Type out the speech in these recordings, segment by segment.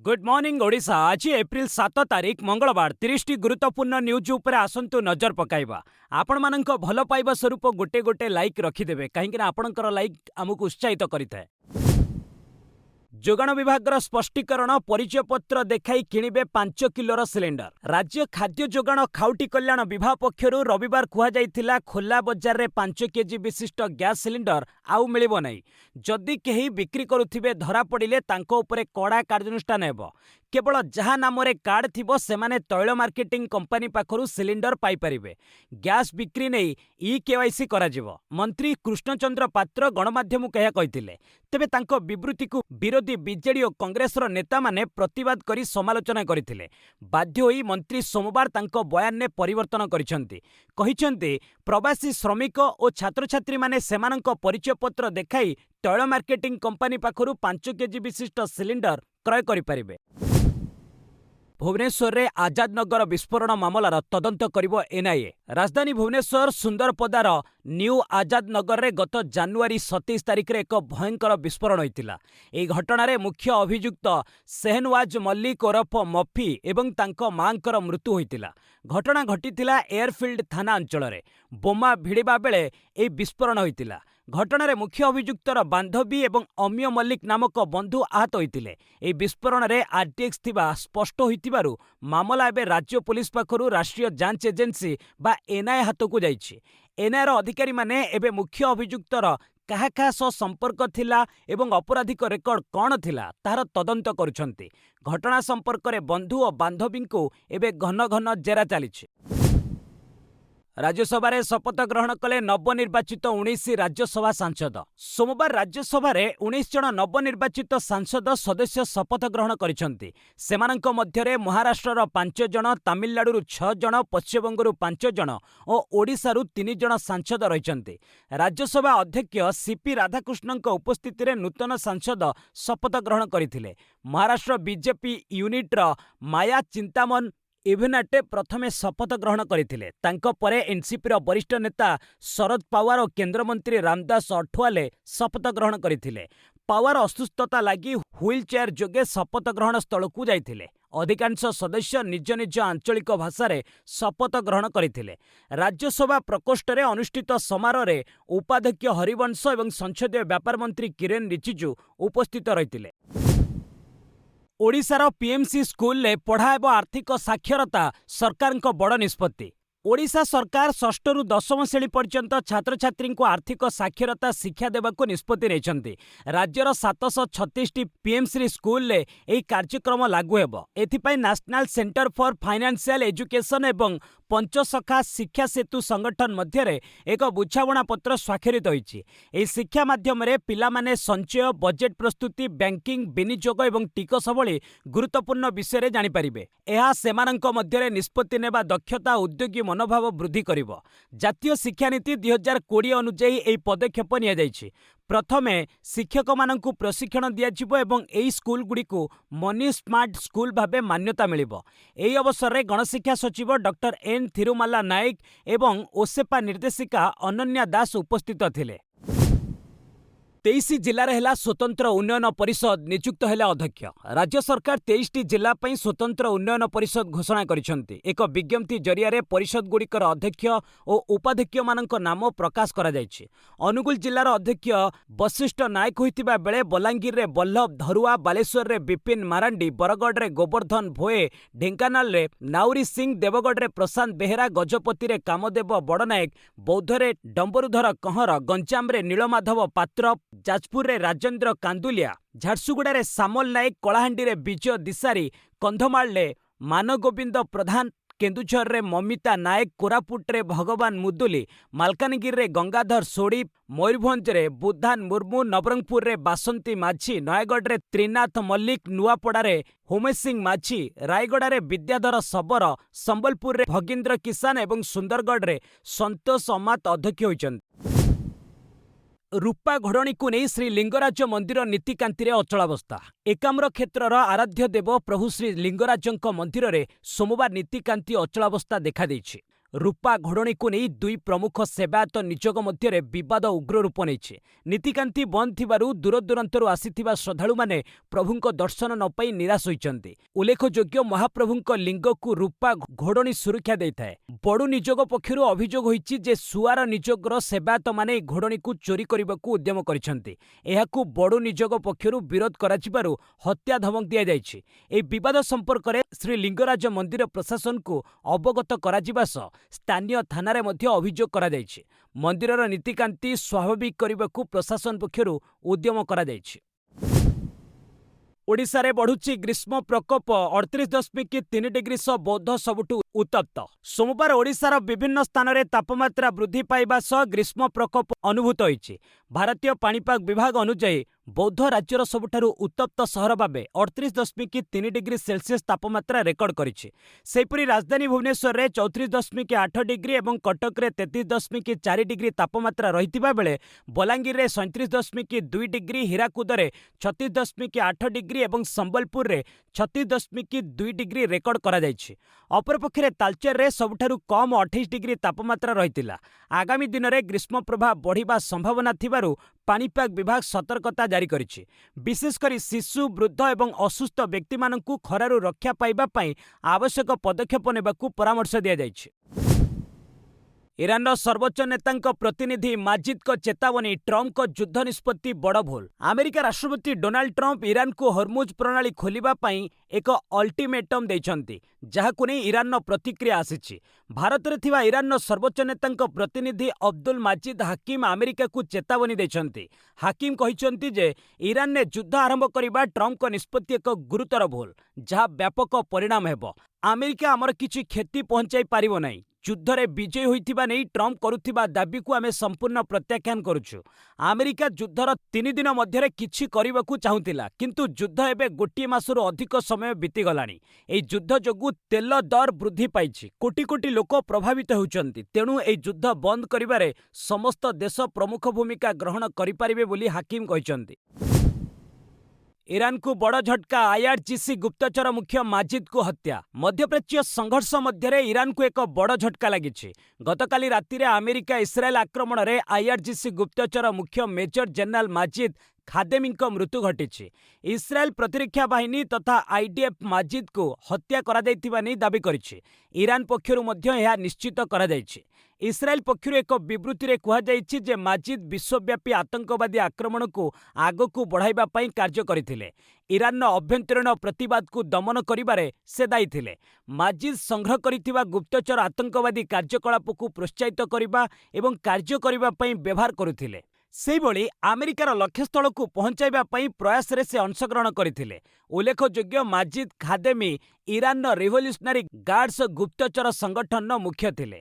Good morning Odisha. आज April 7 तारीख मंगलवार 30 टी गुरुत्वपूर्ण न्यूज उपरे आसंतु नजर पकाइबा। आपण मानक भल पाइबा स्वरूप गोटे गोटे लाइक रखिदेवे कहीं आपणकर लाइक आमको उत्साहित करिଥାଏ। जोगाण विभागर स्पष्टीकरण परिचय पत्र देखाई किणिबे 5 किलोर सिलिंडर। राज्य खाद्य जोगाण खाउटी कल्याण विभाग पक्षरु रविवार कुहाଯାଇଥିଲା खोला बजार रे 5 केजी विशिष्ट गैस सिलिंडर आउ मिलिबो नै। जदि केही बिक्री करुथिबे धरा पड़िले तांको उपरे कड़ा कार्यानुष्ठान हेबो। केवल जहा नामरे कार्ड थिबो सेमाने तैल मार्केटिंग कंपनी पाखरु सिलिंडर पाई परिबे। गैस बिक्री नै केवाईसी करा जिवो। मंत्री कृष्णचंद्र पात्र गणमाध्यम कह कहिथिले। तेबे तांको विवृत्ति को विरोधी बीजेडी और कांग्रेस नेता माने प्रतिवाद करी समालोचना करथिले। बाध्य होई मंत्री सोमवार तांको बयान ने परिवर्तन करिसेंती। कहिसेंती प्रवासी श्रमिक और छात्र छात्री माने सेमानंको परिचय पत्र देखाई तैल मार्केटिंग कंपनी पाखरु 5 केजी विशिष्ट सिलिंडर क्रय करि परिबे। भुवनेश्वर रे आजाद नगर विस्फोरण मामलार तदंत करिबो एनआईए। राजधानी भुवनेश्वर सुंदरपदार न्यू आजाद नगर रे गत जानुआरी 27 तारिख रे एक भयंकर विस्फोरण होइतिला। एई घटना रे मुख्य अभियुक्त सेहनवाज मल्लिक ओरफ मफी एवं तांको मांकर मृत्यु होइतिला। घटना घटितिला एयरफील्ड थाना अंचल रे। बोमा भिड़िबा बेले एई विस्फोरण होइतिला। घटनार मुख्य अभियुक्तर बांधवी एवं अमिय मल्लिक नामक बंधु आहत होइतिले। एई विस्फोरण रे आरटीएक्स थिबा स्पष्ट होइतिबारु मामला एबे राज्य पुलिस पाखरु राष्ट्रीय जांच एजेंसी बा एनआईए हातकु जाइछि। एनआईएर अधिकारी माने एबे मुख्य अभियुक्तर काहा काहा सह संपर्क थिला एवं अपराधिक रेकर्ड कौन थिला तार तदंत करुछंती। घटना संपर्क रे बंधु और बांधवींकु एबे घन घन जेरा चलीछि। राज्यसभा रे शपथ ग्रहण कले नवनिर्वाचित 19 राज्यसभा सांसद। सोमवार राज्यसभा रे 19 जन नवनिर्वाचित सांसद सदस्य शपथ ग्रहण करिसेंती। सेमानंक मध्यरे महाराष्ट्रर 5 जन, तमिलनाडुरु 6 जन, पश्चिमबंगरु 5 जन और ओडिशारु 3 जन सांसद रहिसेंती। राज्यसभा अध्यक्ष सीपी राधाकृष्णनक उपस्थिति रे नूतन सांसद शपथ ग्रहण करिथिले। महाराष्ट्र बीजेपी यूनिट्र माया चिंतामन इवेनाटे प्रथमे शपथ ग्रहण करथिले। तांको परे एनसीपीर वरिष्ठ नेता शरद पवार और केंद्रमंत्री रामदास अठवाले शपथ ग्रहण करथिले। पवार असुस्थता लागि व्हील चेयर जोगे शपथ ग्रहण स्थल को जाइथिले। अधिकांश सदस्य निज निज आंचलिक भाषा रे शपथ ग्रहण करथिले। राज्यसभा प्रकोष्ठ रे अनुष्ठित समारोह रे उपाध्यक्ष हरिवंश एवं संसदीय व्यापार मंत्री किरेन रिजिजू उपस्थित रहिथिले। ओडिशार पीएमसी स्कूल रे पढ़ाएब आर्थिक साक्षरता सरकार बड़ निष्पत्ति। ओडिशा सरकार 6 रु 10 श्रेणी पर्यंत छात्र छात्री को आर्थिक साक्षरता शिक्षा देवाक निष्पत्ति नेछंती। राज्यर 736 टी पीएमसी स्कूल रे एही कार्यक्रम लागू हेबो। एथिपाई national centre for financial education एवं पंचसखा शिक्षा सेतु संगठन मध्य एक बुझामणा पत्र स्वाक्षरित होइछि। एही शिक्षा माध्यम रे पिला माने संचय, बजेट प्रस्तुति, बैंकिंग, विनियोग एवं टिकस भली गुरुत्वपूर्ण विषय रे जानि परिबे। एहा सेमानंक मध्य निष्पत्ति नेबा दक्षता उद्योगी मनोभाव वृद्धि करिबो। जातीय शिक्षा नीति 2020 अनुଯାयी एही पदक्षेप निया जाइछि। प्रथमे शिक्षक मानकु प्रशिक्षण दियाजिबो एवं एही स्कूल गुड़िकु मनी स्मार्ट स्कूल भाबे मान्यता मिलिबो। एही अवसर रे गणशिक्षा सचिव डॉक्टर एन थिरुमाला नायक एवं ओसेपा निर्देशिका अनन्या दास उपस्थित थिले। 23 जिले है स्वतंत्र उन्नयन परिषद नियुक्त हेले अध्यक्ष। राज्य सरकार 23 टी जिला पई स्वतंत्र उन्नयन परिषद घोषणा करिसेंती। एक विज्ञप्ति जरिया परिषद गुड़िकर अध्यक्ष और उपाध्यक्ष मानक नाम प्रकाश करा जायछि। अनुगुल जिलार अध्यक्ष वशिष्ठ नायक होइतिबा बेले बलांगीर रे बल्लभ धरुआ, बालेश्वर रे विपिन मारांडी, बरगढ़ रे गोवर्धन भोए, ढेंकानाल रे नाउरी सिंह, देवगढ़ रे प्रशांत बेहेरा, गजपति रे कामदेव बड़नायक, बौद्ध रे डंबरुधर कंहर, गंजाम रे नीलमाधव पात्र, जाजपुर रे राजेंद्र कांदुलिया, झारसुगुड़ा रे सामल नायक, कलाहांडी रे विजय दिसारी, कंधमाल रे मानगोविंद प्रधान, केन्दुझर रे ममिता नायक, कोरापुट रे भगवान मुदुली, मालकानगिरी रे गंगाधर सोड़ी, मयूरभंज रे बुद्धान मुर्मू, नवरंगपुर रे बासंती माझी, नयगढ़ रे त्रिनाथ मल्लिक, नुआपड़ा रे होमेश सिंह माझी, रायगड़ा रे विद्याधर सबरा, संबलपुर रे भगींद्र किसान एवं सुंदरगढ़ रे संतोष अमात अध्यक्ष होइछन्ति। रूपा घोड़णी को नहीं श्री लिंगराज मंदिर नीतिकांति रे अचलावस्था। एकाम्र क्षेत्रर आराध्य देव प्रभु श्री लिंगराजंक मंदिर रे सोमवार नीतिकांति अचलावस्था देखा देइछि। ରୂପା ଘୋଡ଼ଣୀକୁ ନେଇ ଦୁଇ ପ୍ରମୁଖ ସେବାୟତ ନିଯୋଗ ମଧ୍ୟରେ ବିବାଦ ଉଗ୍ର ରୂପ ନେଇଛି। ନୀତିକାନ୍ତି ବନ୍ଦ ଥିବାରୁ ଦୂରଦୂରାନ୍ତରୁ ଆସିଥିବା ଶ୍ରଦ୍ଧାଳୁମାନେ ପ୍ରଭୁଙ୍କ ଦର୍ଶନ ନ ପାଇ ନିରାଶ ହୋଇଛନ୍ତି। ଉଲ୍ଲେଖଯୋଗ୍ୟ, ମହାପ୍ରଭୁଙ୍କ ଲିଙ୍ଗକୁ ରୂପା ଘୋଡ଼ଣୀ ସୁରକ୍ଷା ଦେଇଥାଏ। ବଡ଼ୁ ନିଯୋଗ ପକ୍ଷରୁ ଅଭିଯୋଗ ହୋଇଛି ଯେ ସୁଆର ନିଯୋଗର ସେବାୟତମାନେ ଏହି ଘୋଡ଼ଣୀକୁ ଚୋରି କରିବାକୁ ଉଦ୍ୟମ କରିଛନ୍ତି। ଏହାକୁ ବଡ଼ୁ ନିଯୋଗ ପକ୍ଷରୁ ବିରୋଧ କରାଯିବାରୁ ହତ୍ୟା ଧମକ ଦିଆଯାଇଛି। ଏହି ବିବାଦ ସମ୍ପର୍କରେ ଶ୍ରୀଲିଙ୍ଗରାଜ ମନ୍ଦିର ପ୍ରଶାସନକୁ ଅବଗତ କରାଯିବା ସହ ସ୍ଥାନୀୟ ଥାନାରେ ମଧ୍ୟ ଅଭିଯୋଗ କରାଯାଇଛି। ମନ୍ଦିରର ନୀତିକାନ୍ତି ସ୍ୱାଭାବିକ କରିବାକୁ ପ୍ରଶାସନ ପକ୍ଷରୁ ଉଦ୍ୟମ କରାଯାଇଛି। ଓଡ଼ିଶାରେ ବଢ଼ୁଛି ଗ୍ରୀଷ୍ମ ପ୍ରକୋପ 38.3 ଡିଗ୍ରୀ ସହ ବୌଦ୍ଧ ସବୁଠୁ ଉତ୍ତପ୍ତ। ସୋମବାର ଓଡ଼ିଶାର ବିଭିନ୍ନ ସ୍ଥାନରେ ତାପମାତ୍ରା ବୃଦ୍ଧି ପାଇବା ସହ ଗ୍ରୀଷ୍ମ ପ୍ରକୋପ ଅନୁଭୂତ ହୋଇଛି। ଭାରତୀୟ ପାଣିପାଗ ବିଭାଗ ଅନୁଯାୟୀ ବୌଦ୍ଧ ରାଜ୍ୟର ସବୁଠାରୁ ଉତ୍ତପ୍ତ ସହର ଭାବେ 38.3 ଡିଗ୍ରୀ ସେଲସିୟସ୍ ତାପମାତ୍ରା ରେକର୍ଡ କରିଛି। ସେହିପରି ରାଜଧାନୀ ଭୁବନେଶ୍ୱରରେ 34.8 ଡିଗ୍ରୀ ଏବଂ କଟକରେ 33.4 ଡିଗ୍ରୀ ତାପମାତ୍ରା ରହିଥିବା ବେଳେ ବଲାଙ୍ଗୀରରେ 37.2 ଡିଗ୍ରୀ, ହୀରାକୁଦରେ 36.8 ଡିଗ୍ରୀ ଏବଂ ସମ୍ବଲପୁରରେ 36.2 ଡିଗ୍ରୀ ରେକର୍ଡ କରାଯାଇଛି। ଅପରପକ୍ଷରେ ତାଳଚେରରେ ସବୁଠାରୁ କମ୍ 28 ଡିଗ୍ରୀ ତାପମାତ୍ରା ରହିଥିଲା। ଆଗାମୀ ଦିନରେ ଗ୍ରୀଷ୍ମ ପ୍ରଭାବ ବଢ଼ିବା ସମ୍ଭାବନା ଥିବାରୁ ପାଣିପାଗ ବିଭାଗ ସତର୍କତା ଜାରି କରିଛି। ବିଶେଷକରି ଶିଶୁ, ବୃଦ୍ଧ ଏବଂ ଅସୁସ୍ଥ ବ୍ୟକ୍ତିମାନଙ୍କୁ ଖରାରୁ ରକ୍ଷା ପାଇବା ପାଇଁ ଆବଶ୍ୟକ ପଦକ୍ଷେପ ନେବାକୁ ପରାମର୍ଶ ଦିଆଯାଇଛି। ଇରାନର ସର୍ବୋଚ୍ଚ ନେତାଙ୍କ ପ୍ରତିନିଧି ମାଜିଦଙ୍କ ଚେତାବନୀ, ଟ୍ରମ୍ପଙ୍କ ଯୁଦ୍ଧ ନିଷ୍ପତ୍ତି ବଡ଼ ଭୁଲ। ଆମେରିକା ରାଷ୍ଟ୍ରପତି ଡୋନାଲ୍ଡ ଟ୍ରମ୍ପ ଇରାନକୁ ହର୍ମୁଜ ପ୍ରଣାଳୀ ଖୋଲିବା ପାଇଁ ଏକ ଅଲ୍ଟିମେଟମ୍ ଦେଇଛନ୍ତି, ଯାହାକୁ ନେଇ ଇରାନର ପ୍ରତିକ୍ରିୟା ଆସିଛି। ଭାରତରେ ଥିବା ଇରାନର ସର୍ବୋଚ୍ଚ ନେତାଙ୍କ ପ୍ରତିନିଧି ଅବଦୁଲ ମାଜିଦ ହାକିମ ଆମେରିକାକୁ ଚେତାବନୀ ଦେଇଛନ୍ତି। ହାକିମ କହିଛନ୍ତି ଯେ ଇରାନରେ ଯୁଦ୍ଧ ଆରମ୍ଭ କରିବା ଟ୍ରମ୍ପଙ୍କ ନିଷ୍ପତ୍ତି ଏକ ଗୁରୁତର ଭୁଲ, ଯାହା ବ୍ୟାପକ ପରିଣାମ ହେବ। ଆମେରିକା ଆମର କିଛି କ୍ଷତି ପହଞ୍ଚାଇ ପାରିବ ନାହିଁ। ଯୁଦ୍ଧରେ ବିଜୟୀ ହୋଇଥିବା ନେଇ ଟ୍ରମ୍ପ କରୁଥିବା ଦାବିକୁ ଆମେ ସମ୍ପୂର୍ଣ୍ଣ ପ୍ରତ୍ୟାଖ୍ୟାନ କରୁଛୁ। ଆମେରିକା ଯୁଦ୍ଧର 3 ଦିନ ମଧ୍ୟରେ କିଛି କରିବାକୁ ଚାହୁଁଥିଲା, କିନ୍ତୁ ଯୁଦ୍ଧ ଏବେ ଗୋଟିଏ ମାସରୁ ଅଧିକ ସମୟ ବିତିଗଲାଣି। ଏହି ଯୁଦ୍ଧ ଯୋଗୁଁ ତେଲ ଦର ବୃଦ୍ଧି ପାଇଛି, କୋଟି କୋଟି ଲୋକ ପ୍ରଭାବିତ ହେଉଛନ୍ତି। ତେଣୁ ଏହି ଯୁଦ୍ଧ ବନ୍ଦ କରିବାରେ ସମସ୍ତ ଦେଶ ପ୍ରମୁଖ ଭୂମିକା ଗ୍ରହଣ କରିପାରିବେ ବୋଲି ହାକିମ କହିଛନ୍ତି। ଇରାନକୁ ବଡ଼ ଝଟକା, ଆଇଆର୍ଜିସି ଗୁପ୍ତଚର ମୁଖ୍ୟ ମାଜିଦଙ୍କୁ ହତ୍ୟା। ମଧ୍ୟପ୍ରାଚ୍ୟ ସଂଘର୍ଷ ମଧ୍ୟରେ ଇରାନକୁ ଏକ ବଡ଼ ଝଟକା ଲାଗିଛି। ଗତକାଲି ରାତିରେ ଆମେରିକା ଇସ୍ରାଏଲ ଆକ୍ରମଣରେ ଆଇଆର୍ଜିସି ଗୁପ୍ତଚର ମୁଖ୍ୟ ମେଜର ଜେନେରାଲ ମାଜିଦ ଖାଦେମୀଙ୍କ ମୃତ୍ୟୁ ଘଟିଛି। ଇସ୍ରାଏଲ ପ୍ରତିରକ୍ଷା ବାହିନୀ ତଥା ଆଇଡିଏଫ୍ ମାଜିଦଙ୍କୁ ହତ୍ୟା କରାଯାଇଥିବା ନେଇ ଦାବି କରିଛି। ଇରାନ ପକ୍ଷରୁ ମଧ୍ୟ ଏହା ନିଶ୍ଚିତ କରାଯାଇଛି। ଇସ୍ରାଏଲ ପକ୍ଷରୁ ଏକ ବିବୃତ୍ତିରେ କୁହାଯାଇଛି ଯେ ମାଜିଦ ବିଶ୍ୱବ୍ୟାପୀ ଆତଙ୍କବାଦୀ ଆକ୍ରମଣକୁ ଆଗକୁ ବଢ଼ାଇବା ପାଇଁ କାର୍ଯ୍ୟ କରିଥିଲେ। ଇରାନର ଅଭ୍ୟନ୍ତରୀଣ ପ୍ରତିବାଦକୁ ଦମନ କରିବାରେ ସେ ଦାୟୀ ଥିଲେ। ମାଜିଦ ସଂଗ୍ରହ କରିଥିବା ଗୁପ୍ତଚର ଆତଙ୍କବାଦୀ କାର୍ଯ୍ୟକଳାପକୁ ପ୍ରୋତ୍ସାହିତ କରିବା ଏବଂ କାର୍ଯ୍ୟ କରିବା ପାଇଁ ବ୍ୟବହାର କରୁଥିଲେ। ସେହିଭଳି ଆମେରିକାର ଲକ୍ଷ୍ୟସ୍ଥଳକୁ ପହଞ୍ଚାଇବା ପାଇଁ ପ୍ରୟାସରେ ସେ ଅଂଶଗ୍ରହଣ କରିଥିଲେ। ଉଲ୍ଲେଖଯୋଗ୍ୟ, ମାଜିଦ ଖାଦେମୀ ଇରାନର ରିଭଲ୍ୟୁସନାରୀ ଗାର୍ଡସ ଗୁପ୍ତଚର ସଂଗଠନର ମୁଖ୍ୟ ଥିଲେ।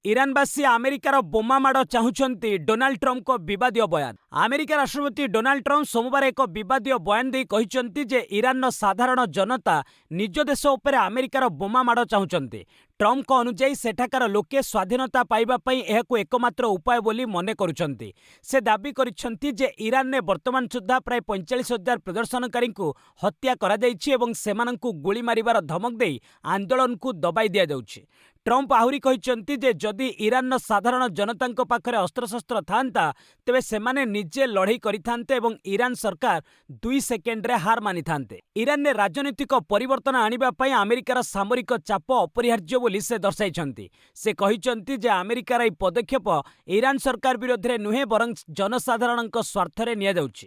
ଇରାନବାସୀ ଆମେରିକାର ବୋମା ମାଡ଼ ଚାହୁଁଛନ୍ତି, ଡୋନାଲ୍ଡ ଟ୍ରମ୍ପଙ୍କ ବିବାଦୀୟ ବୟାନ। ଆମେରିକା ରାଷ୍ଟ୍ରପତି ଡୋନାଲ୍ଡ ଟ୍ରମ୍ପ ସୋମବାର ଏକ ବିବାଦୀୟ ବୟାନ ଦେଇ କହିଛନ୍ତି ଯେ ଇରାନର ସାଧାରଣ ଜନତା ନିଜ ଦେଶ ଉପରେ ଆମେରିକାର ବୋମା ମାଡ଼ ଚାହୁଁଛନ୍ତି। ଟ୍ରମ୍ପଙ୍କ ଅନୁଯାୟୀ ସେଠାକାର ଲୋକେ ସ୍ୱାଧୀନତା ପାଇବା ପାଇଁ ଏହାକୁ ଏକମାତ୍ର ଉପାୟ ବୋଲି ମନେ କରୁଛନ୍ତି। ସେ ଦାବି କରିଛନ୍ତି ଯେ ଇରାନରେ ବର୍ତ୍ତମାନ ସୁଦ୍ଧା ପ୍ରାୟ 45,000 ପ୍ରଦର୍ଶନକାରୀଙ୍କୁ ହତ୍ୟା କରାଯାଇଛି ଏବଂ ସେମାନଙ୍କୁ ଗୁଳି ମାରିବାର ଧମକ ଦେଇ ଆନ୍ଦୋଳନକୁ ଦବାଇ ଦିଆଯାଉଛି। ଟ୍ରମ୍ପ ଆହୁରି କହିଛନ୍ତି ଯେ ଯଦି ଇରାନର ସାଧାରଣ ଜନତାଙ୍କ ପାଖରେ ଅସ୍ତ୍ରଶସ୍ତ୍ର ଥାଆନ୍ତା, ତେବେ ସେମାନେ ନିଜେ ଲଢ଼େଇ କରିଥାନ୍ତେ ଏବଂ ଇରାନ ସରକାର 2 ସେକେଣ୍ଡରେ ହାର ମାନିଥାନ୍ତେ। ଇରାନରେ ରାଜନୈତିକ ପରିବର୍ତ୍ତନ ଆଣିବା ପାଇଁ ଆମେରିକାର ସାମରିକ ଚାପ ଅପରିହାର୍ଯ୍ୟ ବୋଲି ସେ ଦର୍ଶାଇଛନ୍ତି। ସେ କହିଛନ୍ତି ଯେ ଆମେରିକାର ଏହି ପଦକ୍ଷେପ ଇରାନ ସରକାର ବିରୋଧରେ ନୁହେଁ, ବରଂ ଜନସାଧାରଣଙ୍କ ସ୍ୱାର୍ଥରେ ନିଆଯାଉଛି।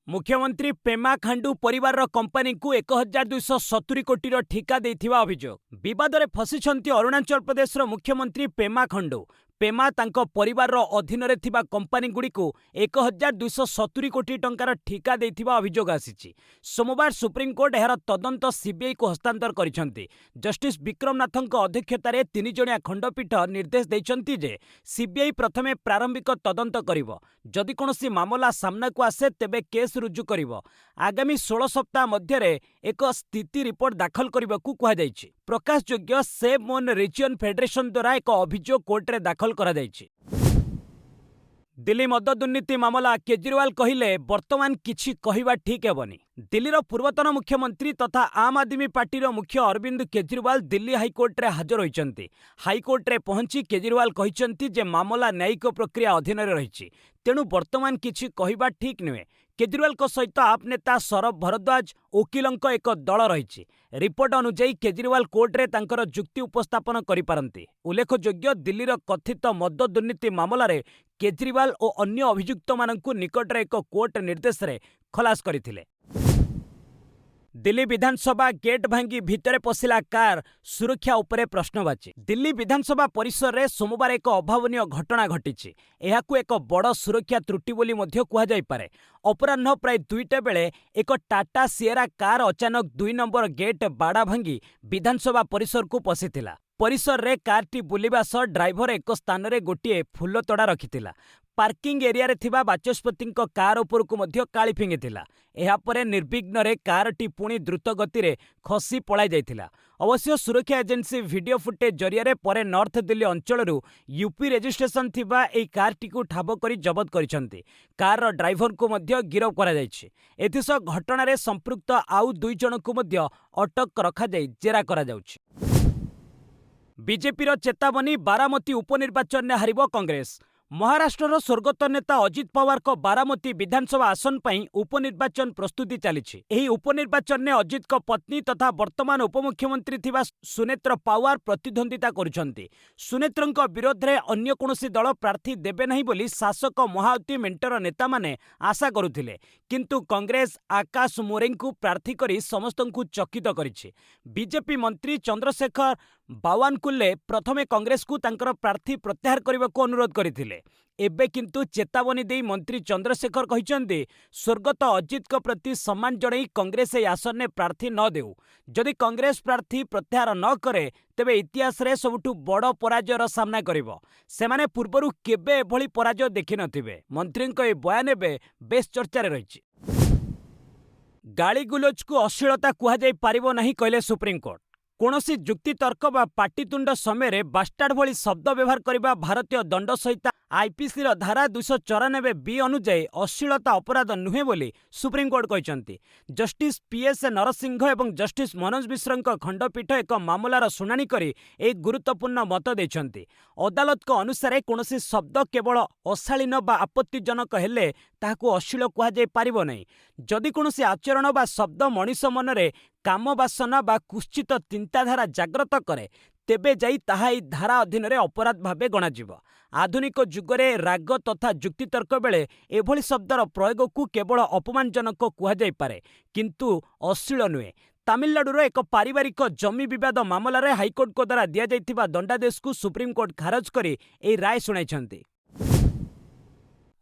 ମୁଖ୍ୟମନ୍ତ୍ରୀ ପେମା ଖାଣ୍ଡୁ ପରିବାରର କମ୍ପାନୀକୁ 1,270 କୋଟିର ଠିକା ଦେଇଥିବା ଅଭିଯୋଗ। ବିବାଦରେ ଫସିଛନ୍ତି ଅରୁଣାଚଳ ପ୍ରଦେଶର ମୁଖ୍ୟମନ୍ତ୍ରୀ ପେମା ଖାଣ୍ଡୁ। ପେମା ତାଙ୍କ ପରିବାରର ଅଧୀନରେ ଥିବା କମ୍ପାନୀଗୁଡ଼ିକୁ 1,270 କୋଟି ଟଙ୍କାର ଠିକା ଦେଇଥିବା ଅଭିଯୋଗ ଆସିଛି। ସୋମବାର ସୁପ୍ରିମକୋର୍ଟ ଏହାର ତଦନ୍ତ ସିବିଆଇକୁ ହସ୍ତାନ୍ତର କରିଛନ୍ତି। ଜଷ୍ଟିସ୍ ବିକ୍ରମ ନାଥଙ୍କ ଅଧ୍ୟକ୍ଷତାରେ 3 ଜଣିଆ ଖଣ୍ଡପୀଠ ନିର୍ଦ୍ଦେଶ ଦେଇଛନ୍ତି ଯେ ସିବିଆଇ ପ୍ରଥମେ ପ୍ରାରମ୍ଭିକ ତଦନ୍ତ କରିବ। ଯଦି କୌଣସି ମାମଲା ସାମ୍ନାକୁ ଆସେ ତେବେ କେସ୍ ରୁଜୁ କରିବ। ଆଗାମୀ 16 ସପ୍ତାହ ମଧ୍ୟରେ ଏକ ସ୍ଥିତି ରିପୋର୍ଟ ଦାଖଲ କରିବାକୁ କୁହାଯାଇଛି। ପ୍ରକାଶଯୋଗ୍ୟ, ସେଭ୍ ମୋନ୍ ରିଜିଅନ୍ ଫେଡେରେସନ ଦ୍ୱାରା ଏକ ଅଭିଯୋଗ କୋର୍ଟରେ ଦାଖଲ କରାଯାଇଛି। दिल्ली मद दुर्नीति मामला केजरीवाल कहिले वर्तमान किछि कहिबा ठीक हेबनी। दिल्लीर पूर्वतन मुख्यमंत्री तथा आम आदमी पार्टीर मुख्य अरविंद केजरीवाल दिल्ली हाइकोर्टे हाजर होइचंती। हाइकोर्टे पहुंची केजरीवाल कहिचंती जे मामला न्यायिक प्रक्रिया अधीन रहिछि, तेणु वर्तमान किछि कहिबा ठीक नुहे। केजरीवाल सहित आप नेता शरद भारद्वाज वकिलंक एक दल रही। रिपोर्ट अनुଯାୟୀ केजरीवाल कोर्टे तांकर जुक्ति उपस्थापन करिपारंती। उल्लेखयोग्य दिल्लीर कथित मद दुर्नीति मामलाରେ केजरीवाल और अन्य अभियुक्त माननकु निकटरे एक कोर्ट निर्देश रे खलास करथिले। दिल्ली विधानसभा गेट भांगी भितरे पशिला कार सुरक्षा उपरे प्रश्नवाची। दिल्ली विधानसभा परिसर रे सोमवार एक अभावनीय घटना घटिछि। एहाकु एक बड़ सुरक्षा त्रुटि बोली मध्य कुहा जाई पारे। अपराह्न प्राय 2टा बेले एक टाटा सिएरा कार अचानक 2 नंबर गेट बाड़ा भांगी विधानसभा परिसर को पशिथिला। परिसर रे कारटी बुलिबा सह ड्राइवर एक स्थान रे गोटिए फूल तोड़ा रखिथिला। पार्किंग एरिया रे थिबा बाचस्पति कार उपरकु मध्य काली फिंगिथिला। एहा परे निर्विघ्न रे कारटी पुणी द्रुत गति रे खसी पळाई जाइथिला। अवश्य सुरक्षा एजेंसी वीडियो फुटेज जरिया परे नॉर्थ दिल्ली अंचलरू यूपी रजिस्ट्रेशन थिबा एई कारटी को ठाब करी जबत करिसंती। कार ड्राइवर को मध्य गिरफ करा जायछि। एथिस घटना रे संपृक्त आउ 2 जन को मध्य अटक रखा जाई जेरा करा जाउछि। बीजेपीर चेतावनी, बारामती उपनिर्वाचन में हारिब कांग्रेस। महाराष्ट्र स्वर्गत नेता अजित पवार को बारामती विधानसभा आसन पर उपनिर्वाचन प्रस्तुति चली। उपनिर्वाचन में अजित को पत्नी तथा वर्तमान उपमुख्यमंत्री थिबा सुनेत्र पवार प्रतिद्वंदिता करुछंती। सुनेत्रଙ୍କ विरोध में अन्य कोनोसी दल प्रार्थी देबे नहीं बोली शासक महायुति मेंटर नेता माने आशा करुथिले, किंतु कांग्रेस आकाश मोरेंकु प्रार्थी करी समस्तंकु चकित करिछि। बीजेपी मंत्री चंद्रशेखर बावनकुले प्रथमे कांग्रेस को तांकर प्रार्थी प्रत्याहार करने को अनुरोध करथिले। एबे किंतु चेतावनी दे मंत्री चंद्रशेखर कहिसंती स्वर्गत अजित को प्रति सम्मान जणई कांग्रेस ए आसन में प्रार्थी न देउ। जदि कांग्रेस प्रार्थी प्रत्याहार न करे तेबे इतिहास रे सबुठु बड़ पराजयर सामना करिवो। सेमाने पूर्वरु केबे एभली पराजय देखि नथिबे। मंत्रींक ए बयान एबे बेस चर्चारे रहिछि। गाली गुलोच को अश्लीलता कुहा जाई पारिबो नाही कहले सुप्रीमकोर्ट। कौनसी जुक्तितर्क बा पाटितुंड समय बास्टार्ड भली शब्द व्यवहार करने भारतीय दंड संहिता आईपीसी धारा 294 अनुଯାୟୀ अश्लीलता अपराध नुहे बोली सुप्रीमकोर्ट कहते। जस्टिस पीएस नरसिंह एवं जस्टिस मनोज मिश्र खंडपीठ एक मामलार शुणाणी करी एक गुरुत्वपूर्ण मत देछंती। अदालत को अनुसार कौनसी शब्द केवल अशालीन बा आपत्तिजनक हेले ताहाकु अश्लील कुहा जाई पारिबो नहीं। जदि कौनसी आचरण बा शब्द मनीष मनरे काम बासना बा कुश्चित चिंताधारा जाग्रत करे तेबे जाई ताहा ई धारा अधीन रे अपराध भावे गणाजिब। आधुनिक जुगरे राग तथा जुक्तितर्क बेले एभली शब्दर प्रयोग को केवल अपमानजनक कुहा जाई पारे, किंतु अश्लील नुहे। तामिलनाडुर एक पारिवारिक जमी विवाद मामलार हाइकोर्ट को द्वारा दिया जाइथिबा दंडादेश को सुप्रीमकोर्ट खारज करी ए राय सुनाइछंती।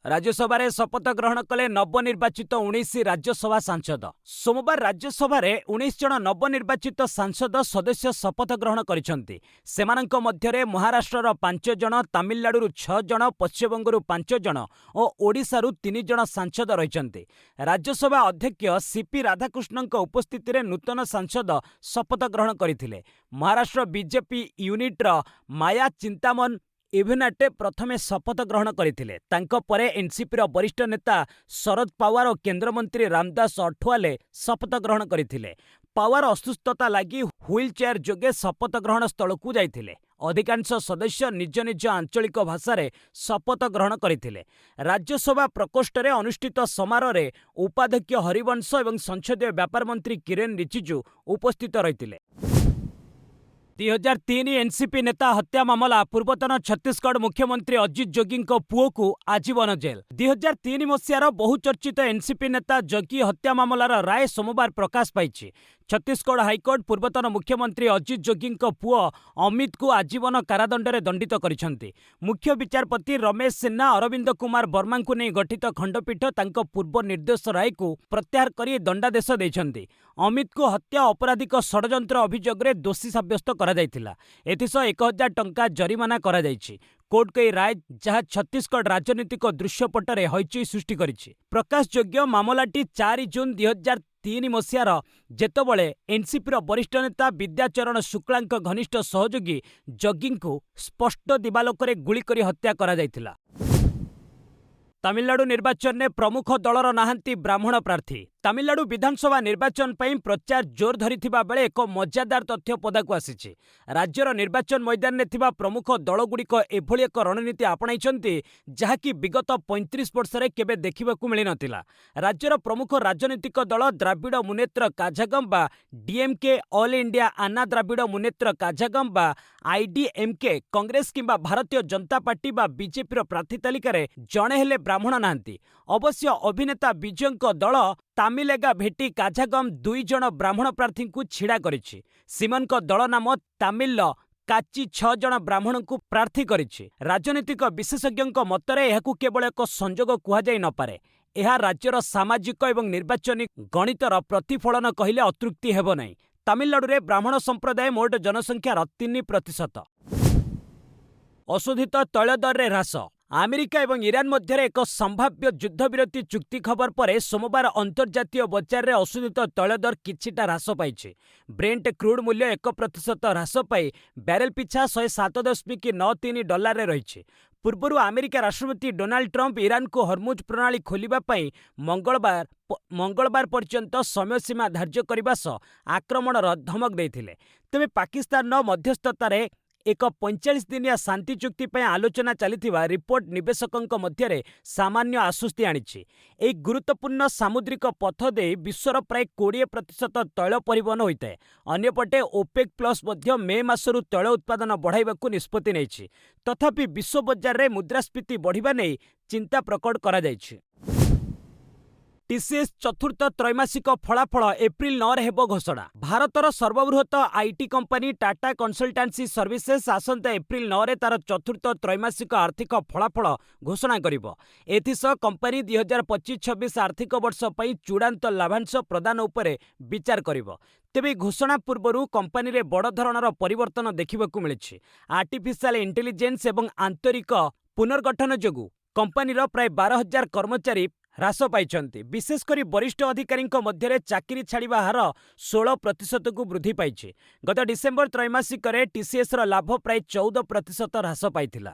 राज्यसभा शपथ ग्रहण कले नवनिर्वाचित 19 राज्यसभा सांसद। सोमवार राज्यसभा 19 जन नवनिर्वाचित सांसद सदस्य शपथ ग्रहण करिसंती। सेमानंक मध्यरे महाराष्ट्रर 5 जन, तामिलनाडुरु 6 जन, पश्चिमबंगरु 5 जन और ओडिशारु 3 जन सांसद रहिसंती। राज्यसभा अध्यक्ष सीपी राधाकृष्णनक उपस्थिति रे नूतन सांसद शपथ ग्रहण करथिले। महाराष्ट्र बीजेपी यूनिट्र माया चिंतामन इभिनाटे प्रथमे शपथ ग्रहण करथिले। तांको परे एनसीपी वरिष्ठ नेता शरद पवार और केंद्रमंत्री रामदास अठवाले शपथ ग्रहण करथिले। पवार असुस्थता लगी व्हील चेयर जोगे शपथ ग्रहण स्थल को जाइथिले। अधिकांश सदस्य निज निज आंचलिक भाषा शपथ ग्रहण करथिले। राज्यसभा प्रकोष्ठ रे अनुष्ठित समारोह रे उपाध्यक्ष हरिवंश एवं संसदीय व्यापार मंत्री किरेन रिजिजू उपस्थित रहिथिले। 2003 एनसीपी नेता हत्या मामला पूर्वतन छत्तीसगढ़ मुख्यमंत्री अजित जोगी पुओ को आजीवन जेल। 2003 मसीहार बहुचर्चित एनसीपी नेता जोगी हत्या मामलार राय सोमवार प्रकाश पाई। छत्तीसगढ़ हाइकोर्ट पूर्वतन मुख्यमंत्री अजित जोगी पुओ अमित को आजीवन कारादंडरे दंडित करिसंती। मुख्य विचारपति रमेश सिन्हा अरविंद कुमार वर्मा को नहीं गठित खंडपीठ तांको पूर्व निर्देश राय को प्रत्याहार करी दंडादेश देइछंती। अमित को हत्या अपराधिक षड्यंत्र अभियोग रे दोषी साब्यस्त करा जाइथिला। एथिसह 1000 टंका जरिमाना करा जाइछि। कोर्ट के राय जहाँ छत्तीसगढ़ राजनीतिक दृश्यपटरे हईचई सृष्टि करिछि। प्रकाशयोग्य मामलाटी 4 जून 2003 मसीहार जेतबळे एनसीपीर वरिष्ठ नेता विद्याचरण शुक्लांक घनिष्ठ सहयोगी जोगी को स्पष्ट दिवालोकरे गुली करी हत्या करा जाइथिला। ତାମିଲନାଡୁ ନିର୍ବାଚନରେ ପ୍ରମୁଖ ଦଳର ନାହାନ୍ତି ବ୍ରାହ୍ମଣ ପ୍ରାର୍ଥୀ। ତାମିଲନାଡୁ ବିଧାନସଭା ନିର୍ବାଚନ ପାଇଁ ପ୍ରଚାର ଜୋର ଧରିଥିବା ବେଳେ ଏକ ମଜାଦାର ତଥ୍ୟ ପଦାକୁ ଆସିଛି। ରାଜ୍ୟର ନିର୍ବାଚନ ମଇଦାନରେ ଥିବା ପ୍ରମୁଖ ଦଳଗୁଡ଼ିକ ଏଭଳି ଏକ ରଣନୀତି ଆପଣାଇଛନ୍ତି ଯାହାକି ବିଗତ 35 ବର୍ଷରେ କେବେ ଦେଖିବାକୁ ମିଳିନଥିଲା। ରାଜ୍ୟର ପ୍ରମୁଖ ରାଜନୈତିକ ଦଳ ଦ୍ରାବିଡ଼ ମୁନେତ୍ର କାଝାଗମ୍ ବା ଡିଏମ୍କେ, ଅଲ୍ ଇଣ୍ଡିଆ ଆନ୍ନା ଦ୍ରାବିଡ଼ ମୁନେତ୍ର କାଝାଗମ୍ ବା ଆଇଡିଏମ୍କେ, କଂଗ୍ରେସ କିମ୍ବା ଭାରତୀୟ ଜନତା ପାର୍ଟି ବା ବିଜେପିର ପ୍ରାର୍ଥୀ ତାଲିକାରେ ଜଣେ ହେଲେ ବ୍ରାହ୍ମଣ ନାହାନ୍ତି। ଅବଶ୍ୟ ଅଭିନେତା ବିଜୟଙ୍କ ଦଳ ତାମିଲେଗା ଭେଟି କାଝାଗମ୍ 2 ଜଣ ବ୍ରାହ୍ମଣ ପ୍ରାର୍ଥୀଙ୍କୁ ଛିଡ଼ା କରିଛି। ସିମନଙ୍କ ଦଳ ନାମ ତାମିଲର କାଚି 6 ଜଣ ବ୍ରାହ୍ମଣଙ୍କୁ ପ୍ରାର୍ଥୀ କରିଛି। ରାଜନୈତିକ ବିଶେଷଜ୍ଞଙ୍କ ମତରେ ଏହାକୁ କେବଳ ଏକ ସଂଯୋଗ କୁହାଯାଇ ନପାରେ। ଏହା ରାଜ୍ୟର ସାମାଜିକ ଏବଂ ନିର୍ବାଚନୀ ଗଣିତର ପ୍ରତିଫଳନ କହିଲେ ଅତ୍ୟୁକ୍ତି ହେବ ନାହିଁ। ତାମିଲନାଡୁରେ ବ୍ରାହ୍ମଣ ସମ୍ପ୍ରଦାୟ ମୋଟ ଜନସଂଖ୍ୟାର 3%। ଅଶୋଧିତ ତୈଳ ଦରରେ ହ୍ରାସ। ଆମେରିକା ଏବଂ ଇରାନ ମଧ୍ୟରେ ଏକ ସମ୍ଭାବ୍ୟ ଯୁଦ୍ଧବିରତି ଚୁକ୍ତି ଖବର ପରେ ସୋମବାର ଅନ୍ତର୍ଜାତୀୟ ବଜାରରେ ଅଶୋଧିତ ତୈଳ ଦର କିଛିଟା ହ୍ରାସ ପାଇଛି। ବ୍ରେଣ୍ଟ କ୍ରୁଡ୍ ମୂଲ୍ୟ 1% ହ୍ରାସ ପାଇ ବ୍ୟାରେଲ ପିଛା $107.93 ରହିଛି। ପୂର୍ବରୁ ଆମେରିକା ରାଷ୍ଟ୍ରପତି ଡୋନାଲ୍ଡ ଟ୍ରମ୍ପ ଇରାନକୁ ହର୍ମୁଜ ପ୍ରଣାଳୀ ଖୋଲିବା ପାଇଁ ମଙ୍ଗଳବାର ପର୍ଯ୍ୟନ୍ତ ସମୟସୀମା ଧାର୍ଯ୍ୟ କରିବା ସହ ଆକ୍ରମଣର ଧମକ ଦେଇଥିଲେ। ତେବେ ପାକିସ୍ତାନର ମଧ୍ୟସ୍ଥତାରେ ଏକ 45 ଦିନିଆ ଶାନ୍ତି ଚୁକ୍ତି ପାଇଁ ଆଲୋଚନା ଚାଲିଥିବା ରିପୋର୍ଟ ନିବେଶକଙ୍କ ମଧ୍ୟରେ ସାମାନ୍ୟ ଆଶ୍ୱସ୍ତି ଆଣିଛି। ଏହି ଗୁରୁତ୍ୱପୂର୍ଣ୍ଣ ସାମୁଦ୍ରିକ ପଥ ଦେଇ ବିଶ୍ୱର ପ୍ରାୟ 20% ତୈଳ ପରିବହନ ହୋଇଥାଏ। ଅନ୍ୟପଟେ ଓପେକ୍ ପ୍ଲସ୍ ମଧ୍ୟ ମେ ମାସରୁ ତୈଳ ଉତ୍ପାଦନ ବଢ଼ାଇବାକୁ ନିଷ୍ପତ୍ତି ନେଇଛି। ତଥାପି ବିଶ୍ୱ ବଜାରରେ ମୁଦ୍ରାସ୍ଫୀତି ବଢ଼ିବା ନେଇ ଚିନ୍ତା ପ୍ରକଟ କରାଯାଇଛି। ଟିସିଏସ୍ ଚତୁର୍ଥ ତ୍ରୈମାସିକ ଫଳାଫଳ ଏପ୍ରିଲ 9ରେ ହେବ ଘୋଷଣା। ଭାରତର ସର୍ବବୃହତ ଆଇଟି କମ୍ପାନୀ ଟାଟା କନସଲ୍ଟାନ୍ସି ସର୍ଭିସେସ୍ ଆସନ୍ତା ଏପ୍ରିଲ 9ରେ ତାର ଚତୁର୍ଥ ତ୍ରୈମାସିକ ଆର୍ଥିକ ଫଳାଫଳ ଘୋଷଣା କରିବ। ଏଥିସହ କମ୍ପାନୀ 2025-26 ଆର୍ଥିକ ବର୍ଷ ପାଇଁ ଚୂଡ଼ାନ୍ତ ଲାଭାଂଶ ପ୍ରଦାନ ଉପରେ ବିଚାର କରିବ। ତେବେ ଘୋଷଣା ପୂର୍ବରୁ କମ୍ପାନୀରେ ବଡ଼ ଧରଣର ପରିବର୍ତ୍ତନ ଦେଖିବାକୁ ମିଳିଛି। ଆର୍ଟିଫିସିଆଲ ଇଣ୍ଟେଲିଜେନ୍ସ ଏବଂ ଆନ୍ତରିକ ପୁନର୍ଗଠନ ଯୋଗୁଁ କମ୍ପାନୀର ପ୍ରାୟ 12,000 କର୍ମଚାରୀ ହ୍ରାସ ପାଇଛନ୍ତି। ବିଶେଷ କରି ବରିଷ୍ଠ ଅଧିକାରୀଙ୍କ ମଧ୍ୟରେ ଚାକିରି ଛାଡ଼ିବା ହାର 16%କୁ ବୃଦ୍ଧି ପାଇଛି। ଗତ ଡିସେମ୍ବର ତ୍ରୈମାସିକରେ ଟିସିଏସ୍ର ଲାଭ ପ୍ରାୟ 14% ହ୍ରାସ ପାଇଥିଲା।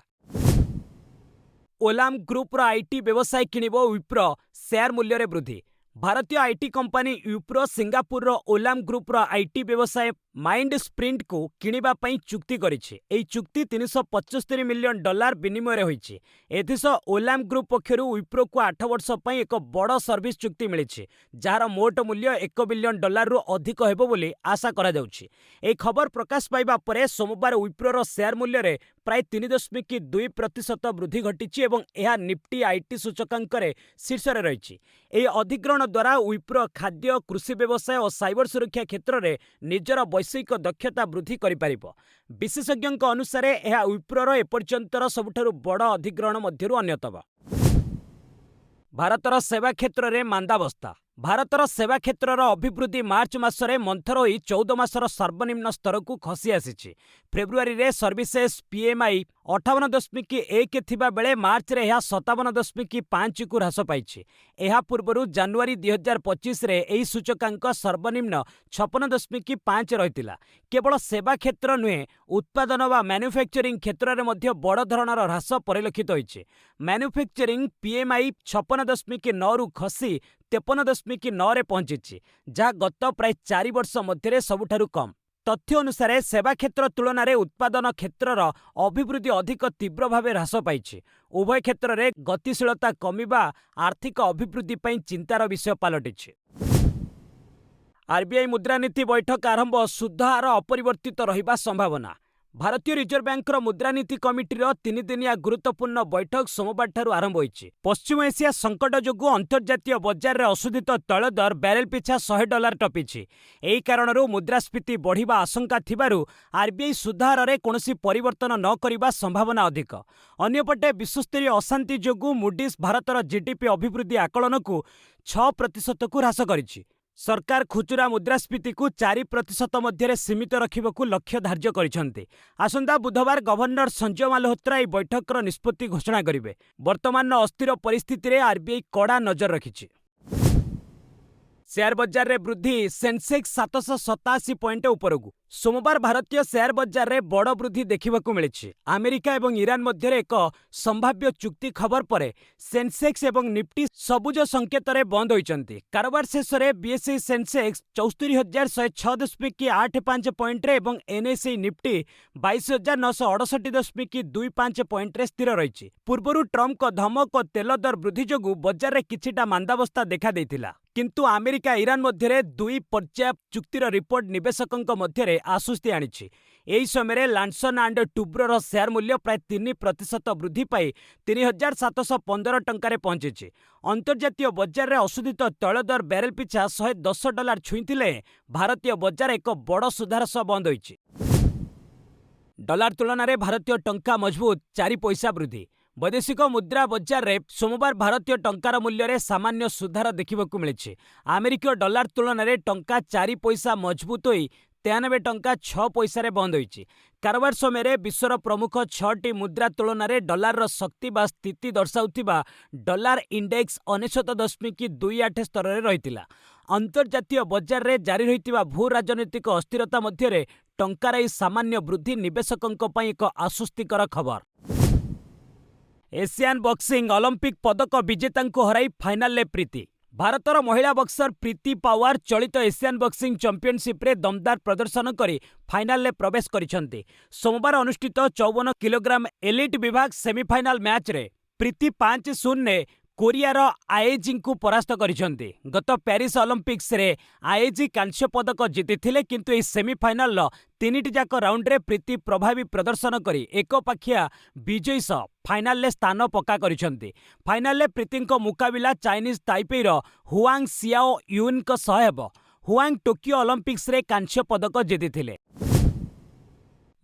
ଓଲାମ ଗ୍ରୁପ୍ର ଆଇଟି ବ୍ୟବସାୟ କିଣିବ ୱିପ୍ରୋ, ସେୟାର ମୂଲ୍ୟରେ ବୃଦ୍ଧି। ଭାରତୀୟ ଆଇଟି କମ୍ପାନୀ ୱିପ୍ରୋ ସିଙ୍ଗାପୁରର ଓଲାମ ଗ୍ରୁପ୍ର ଆଇଟି ବ୍ୟବସାୟ ମାଇଣ୍ଡ ସ୍ପ୍ରିଣ୍ଟକୁ କିଣିବା ପାଇଁ ଚୁକ୍ତି କରିଛି। ଏହି ଚୁକ୍ତି $375 ମିଲିୟନ ବିନିମୟରେ ହୋଇଛି। ଏଥିସହ ଓଲାମ ଗ୍ରୁପ୍ ପକ୍ଷରୁ ୱିପ୍ରୋକୁ 8 ବର୍ଷ ପାଇଁ ଏକ ବଡ଼ ସର୍ଭିସ ଚୁକ୍ତି ମିଳିଛି, ଯାହାର ମୋଟ ମୂଲ୍ୟ $1 ବିଲିୟନରୁ ଅଧିକ ହେବ ବୋଲି ଆଶା କରାଯାଉଛି। ଏହି ଖବର ପ୍ରକାଶ ପାଇବା ପରେ ସୋମବାର ୱିପ୍ରୋର ସେୟାର ମୂଲ୍ୟରେ ପ୍ରାୟ 3.2% ବୃଦ୍ଧି ଘଟିଛି ଏବଂ ଏହା ନିଫ୍ଟି ଆଇଟି ସୂଚକାଙ୍କରେ ଶୀର୍ଷରେ ରହିଛି। ଏହି ଅଧିଗ୍ରହଣ ଦ୍ୱାରା ୱିପ୍ରୋ ଖାଦ୍ୟ, କୃଷି ବ୍ୟବସାୟ ଓ ସାଇବର ସୁରକ୍ଷା କ୍ଷେତ୍ରରେ ନିଜର ବୈଷୟିକ ଦକ୍ଷତା ବୃଦ୍ଧି କରିପାରିବ। ବିଶେଷଜ୍ଞଙ୍କ ଅନୁସାରେ ଏହା ୱିପ୍ରୋର ଏପର୍ଯ୍ୟନ୍ତର ସବୁଠାରୁ ବଡ଼ ଅଧିଗ୍ରହଣ ମଧ୍ୟରୁ ଅନ୍ୟତମ। ଭାରତର ସେବା କ୍ଷେତ୍ରରେ ମାନ୍ଦାବସ୍ଥା। ଭାରତର ସେବା କ୍ଷେତ୍ରର ଅଭିବୃଦ୍ଧି ମାର୍ଚ୍ଚ ମାସରେ ମନ୍ଥର ହୋଇ 14 ମାସର ସର୍ବନିମ୍ନ ସ୍ତରକୁ ଖସି ଆସିଛି। ଫେବୃଆରୀରେ ସର୍ଭିସେସ୍ ପିଏମ୍ଆଇ 58.1 ଥିବା ବେଳେ ମାର୍ଚ୍ଚରେ ଏହା 57.5କୁ ହ୍ରାସ ପାଇଛି। ଏହା ପୂର୍ବରୁ ଜାନୁଆରୀ 2025ରେ ଏହି ସୂଚକାଙ୍କ ସର୍ବନିମ୍ନ 56.5 ରହିଥିଲା। କେବଳ ସେବା କ୍ଷେତ୍ର ନୁହେଁ, ଉତ୍ପାଦନ ବା ମ୍ୟାନୁଫ୍ୟାକ୍ଚରିଂ କ୍ଷେତ୍ରରେ ମଧ୍ୟ ବଡ଼ ଧରଣର ହ୍ରାସ ପରିଲକ୍ଷିତ ହୋଇଛି। ମ୍ୟାନୁଫ୍ୟାକ୍ଚରିଂ ପିଏମ୍ଆଇ 56.9ରୁ ଖସି 53.9ରେ ପହଞ୍ଚିଛି, ଯାହା ଗତ ପ୍ରାୟ 4 ବର୍ଷ ମଧ୍ୟରେ ସବୁଠାରୁ କମ୍। ତଥ୍ୟ ଅନୁସାରେ ସେବା କ୍ଷେତ୍ର ତୁଳନାରେ ଉତ୍ପାଦନ କ୍ଷେତ୍ରର ଅଭିବୃଦ୍ଧି ଅଧିକ ତୀବ୍ର ଭାବେ ହ୍ରାସ ପାଇଛି। ଉଭୟ କ୍ଷେତ୍ରରେ ଗତିଶୀଳତା କମିବା ଆର୍ଥିକ ଅଭିବୃଦ୍ଧି ପାଇଁ ଚିନ୍ତାର ବିଷୟ ପାଲଟିଛି। ଆର୍ବିଆଇ ମୁଦ୍ରାନୀତି ବୈଠକ ଆରମ୍ଭ, ସୁଧ ହାର ଅପରିବର୍ତ୍ତିତ ରହିବା ସମ୍ଭାବନା। ଭାରତୀୟ ରିଜର୍ଭ ବ୍ୟାଙ୍କର ମୁଦ୍ରାନୀତି କମିଟିର 3 ଦିନିଆ ଗୁରୁତ୍ୱପୂର୍ଣ୍ଣ ବୈଠକ ସୋମବାରଠାରୁ ଆରମ୍ଭ ହୋଇଛି। ପଶ୍ଚିମ ଏସିଆ ସଙ୍କଟ ଯୋଗୁଁ ଅନ୍ତର୍ଜାତୀୟ ବଜାରରେ ଅଶୋଧିତ ତୈଳ ଦର ବ୍ୟାରେଲ ପିଛା $100 ଟପିଛି। ଏହି କାରଣରୁ ମୁଦ୍ରାସ୍ଫୀତି ବଢ଼ିବା ଆଶଙ୍କା ଥିବାରୁ ଆର୍ବିଆଇ ସୁଧ ହାରରେ କୌଣସି ପରିବର୍ତ୍ତନ ନ କରିବା ସମ୍ଭାବନା ଅଧିକ। ଅନ୍ୟପଟେ ବିଶ୍ୱସ୍ତରୀୟ ଅଶାନ୍ତି ଯୋଗୁଁ ମୁଡିସ୍ ଭାରତର ଜିଡିପି ଅଭିବୃଦ୍ଧି ଆକଳନକୁ 6%କୁ ହ୍ରାସ କରିଛି। ସରକାର ଖୁଚୁରା ମୁଦ୍ରାସ୍ଫୀତିକୁ 4% ମଧ୍ୟରେ ସୀମିତ ରଖିବାକୁ ଲକ୍ଷ୍ୟ ଧାର୍ଯ୍ୟ କରିଛନ୍ତି। ଆସନ୍ତା ବୁଧବାର ଗଭର୍ଣ୍ଣର ସଞ୍ଜୟ ମାଲହୋତ୍ରା ଏହି ବୈଠକର ନିଷ୍ପତ୍ତି ଘୋଷଣା କରିବେ। ବର୍ତ୍ତମାନର ଅସ୍ଥିର ପରିସ୍ଥିତିରେ ଆର୍ବିଆଇ କଡ଼ା ନଜର ରଖିଛି। शेयर बजार रे वृद्धि सेंसेक्स 787 पॉइंट उपरकू सोमवार भारतीय शेयर बजार रे बड़ वृद्धि देखिबाकू मिलिछि। अमेरिका एवं ईरान मध्य एक संभाव्य चुक्ति खबर पर सेंसेक्स एवं निफ्टी सबुज संकेत रे बंद होइचंती। कारोबार शेष में बीएसई सेंसेक्स 74,106.85 पॉइंट रे एवं एनएसई निफ्टी 22,968.25 पॉइंट रे स्थिर रही। पूर्वरु ट्रम्प को धमक और तेल दर वृद्धि जोगु बजार रे किछिटा मांदावस्था देखा देइथिला। किंतु अमेरिका ईरान मध्य दुई पर्याय चुक्तिर रिपोर्ट निवेशकों मध्य आश्वस्ति आनिछि। एही समय लान्सन एंड टुब्रोर शेयर मूल्य प्राय 3% वृद्धि पाई 3,715 टंकार पहुंची। अंतर्जातीय बजार में अशोधित तैल दर बैरेल पिछा $110 छुईथिले भारतीय बजार एक बड़ सुधार सह बंद होइछि। डॉलर तुलन में भारतीय टंका मजबूत 4 पैसा वृद्धि। वैदेशिक मुद्रा बजार में सोमवार भारतीय टंकार मूल्य में सामान्य सुधार देखा मिली। अमेरिकीय डॉलर तुलन में टंका 4 पैसा मजबूत हो 93 टंका 6 पैसा बंद होइछि। कारोबार समय विश्वर प्रमुख 6टी मुद्रा तुलन में डॉलर शक्ति बा स्थिति दर्शाउथिबा डॉलर इंडेक्स 99.28 स्तर में रहितिला। अंतर्जातीय बजार में जारी रहितिबा भू राजनीतिक अस्थिरता मध्य टंकार ई सामान्य वृद्धि निवेशकों पई एक आश्वस्तिकर खबर। एशियान बॉक्सिंग ओलंपिक पदक विजेता हराई फाइनाल में प्रीति। भारतर महिला बक्सर प्रीति पावार चलित एशियान बॉक्सिंग चैंपियनशिप रे दमदार प्रदर्शन करी फाइनाल में प्रवेश करिसेंती। सोमवार अनुष्ठित 54 किलोग्राम एलिट विभाग सेमीफाइनाल मैच रे प्रीति 5-0 ने कोरियार आएजी को परास्त करिसेंती। गत पेरिस ओलंपिक्स रे आएजी कांस्य पदक जीतिथिले किंतु ए सेमीफाइनाल 3टी जाक राउंड रे प्रीति प्रभावी प्रदर्शन करी एकपाखिया विजयी सह फाइनाल ले स्थान पक्का करिसेंती। फाइनाल ले प्रीति मुकाबिला चाइनीज ताइपेईर हुआंग सियाओ यून सह हेबो। हुआंग टोकियो ओलंपिक्स रे कांस्य पदक जीतिथिले।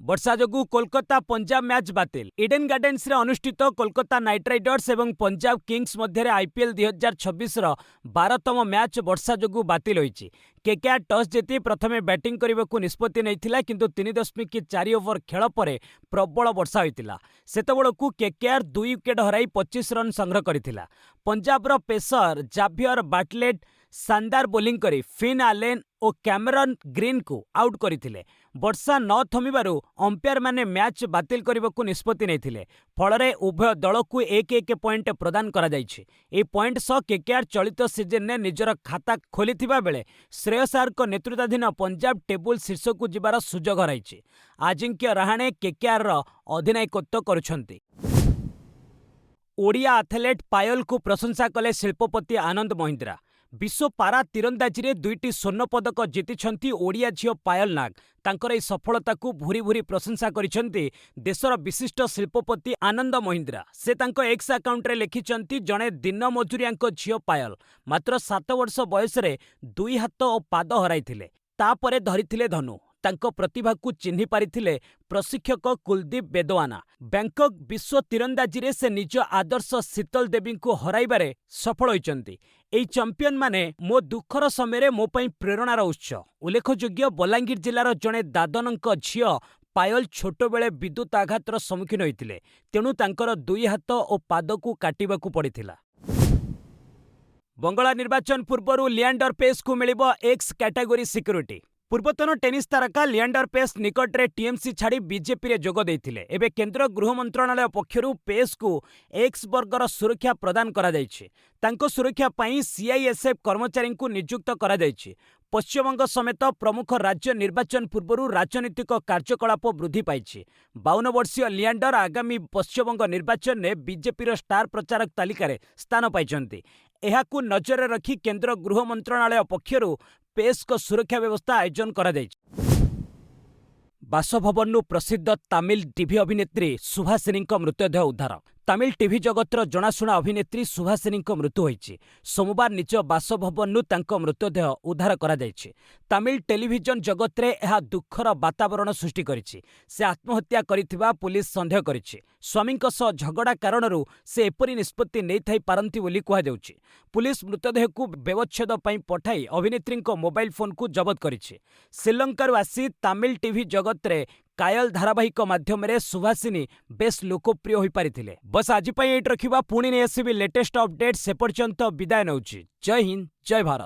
वर्षा जोगु कोलकाता पंजाब मैच बातिल। इडेन गार्डेन्स रे अनुष्ठित कोलकाता नाइट राइडर्स एवं पंजाब किंग्स मध्य आईपीएल 2026 12तम मैच वर्षा जोगु बातिल होइछि। केकेआर टॉस जीति प्रथमे बैटिंग करने निष्पत्ति नैथिला किंतु 3.4 ओवर खेल पर प्रबल वर्षा होइतिला। सेतबेलकु केकेआर 2 विकेट हराई 25 रन संग्रह करथिला। पंजाबर पेसर जाभियर बाटलेट शानदार बोलिंग करी फिन आलेन और कैमरन ग्रीन को आउट करथिले। वर्षा न थमिबारु अंपायर माने मैच बातिल करने निष्पत्ति नैथिले। फलरे उभय दल को 1-1 पॉइंट प्रदान करा जायछि। ए पॉइंट सह केकेआर चलित सीजन ने निजर खाता खोलिथिबा बेले श्रेयस आयर को नेतृत्वाधीन पंजाब टेबुल शीर्ष को जिबार सुजोग हराइछि। अजिंक्य रहाणे केकेआर अधिनायकत्व करुछंती। ओडिया एथलेट पायल को प्रशंसा कले शिल्पपति आनंद महिंद्रा। विश्व पारा तीरंदाजी रे 2टी स्वर्ण पदक जीतिछंती ओडिया झियो पायल नाग। तांकर ए सफलता को भूरी भूरी प्रशंसा करिछंती देशर विशिष्ट शिल्पपति आनंद महिंद्रा। से तांको एक्स अकाउंट रे लिखिछंती जणे दिन मजुरियांको झियो पायल मात्र 7 वर्ष बयस रे 2 हाथ और पाद हराइथिले। तापरे धरिथिले धनु। तांको प्रतिभा को चिन्हि पारिथिले प्रशिक्षक कुलदीप बेदवाना। बैंकॉक विश्व तीरंदाजी रे से निज आदर्श शीतल देवी को हराइबारे सफल होइचंती। एई चैंपियन माने मो दुखर समय मो पई प्रेरणार उत्स। उल्लेखयोग्य बलांगीर जिलार जणे दादनक झियो पायल छोट बेले विद्युत आघातर सम्मुखीन होइतिले। तेणु तांकर 2 हाथ और पाद को काटिबाकू पड़िथिला। बंगला निर्वाचन पूर्वरु लिएंडर पेस को मिलिबो एक्स कैटेगरी सिक्योरिटी। पूर्वतन टेनिस तारका लिएंडर पेस निकट रे टीएमसी छाड़ी बीजेपी रे जोग देइथिले। एबे केंद्र गृह मंत्रालय पक्षरु पेस को एक्स वर्गर सुरक्षा प्रदान करा जायछि। तांको सुरक्षा पई सीआईएसएफ कर्मचारी को नियुक्त करा जायछि। पश्चिमबंग समेत प्रमुख राज्य निर्वाचन पूर्वरु राजनीतिक कार्यकलाप वृद्धि पाइछि। 52 वर्षीय लिएंडर आगामी पश्चिमबंग निर्वाचन में बीजेपी स्टार प्रचारक तालिकार स्थान पाइछन्ति। एहाकू नजर रखी केंद्र गृह मंत्रालय पक्षरु पेस को सुरक्षा व्यवस्था आयोजन करा जायछि। बासभवननु प्रसिद्ध तमिल टीवी अभिनेत्री सुहासिनी मृतदेह उद्धार। तमिल टीवी जगतर जनाशुना अभिनेत्री सुहासिनी मृत्यु होइछि। सोमवार निज बासभवननु तांको मृतदेह उद्धार करा जायछि। तमिल टेलीविजन जगत रे एहा दुखर वातावरण सृष्टि करिछि। से आत्महत्या करिथिबा पुलिस संदेह करिछि। स्वामींक सह झगड़ा कारणरू से एपरि निष्पत्ति नै थाई पारंती बोली कुहा जाउछि। पुलिस मृतदेह को व्यवच्छेद पई पठाई अभिनेत्रींको मोबाइल फोन को जबत करिछि। श्रीलंकारु आसी तमिल टीवी जगत रे कायल धारावाहिक माध्यम सुहासिनी बेस लोकप्रिय हो पारिथिले। बस आज एट रखिबा पुणी नहीं आसबि लेटेस्ट अपडेट। से पर्यंत विदाय नउछि। जय हिंद, जय भारत।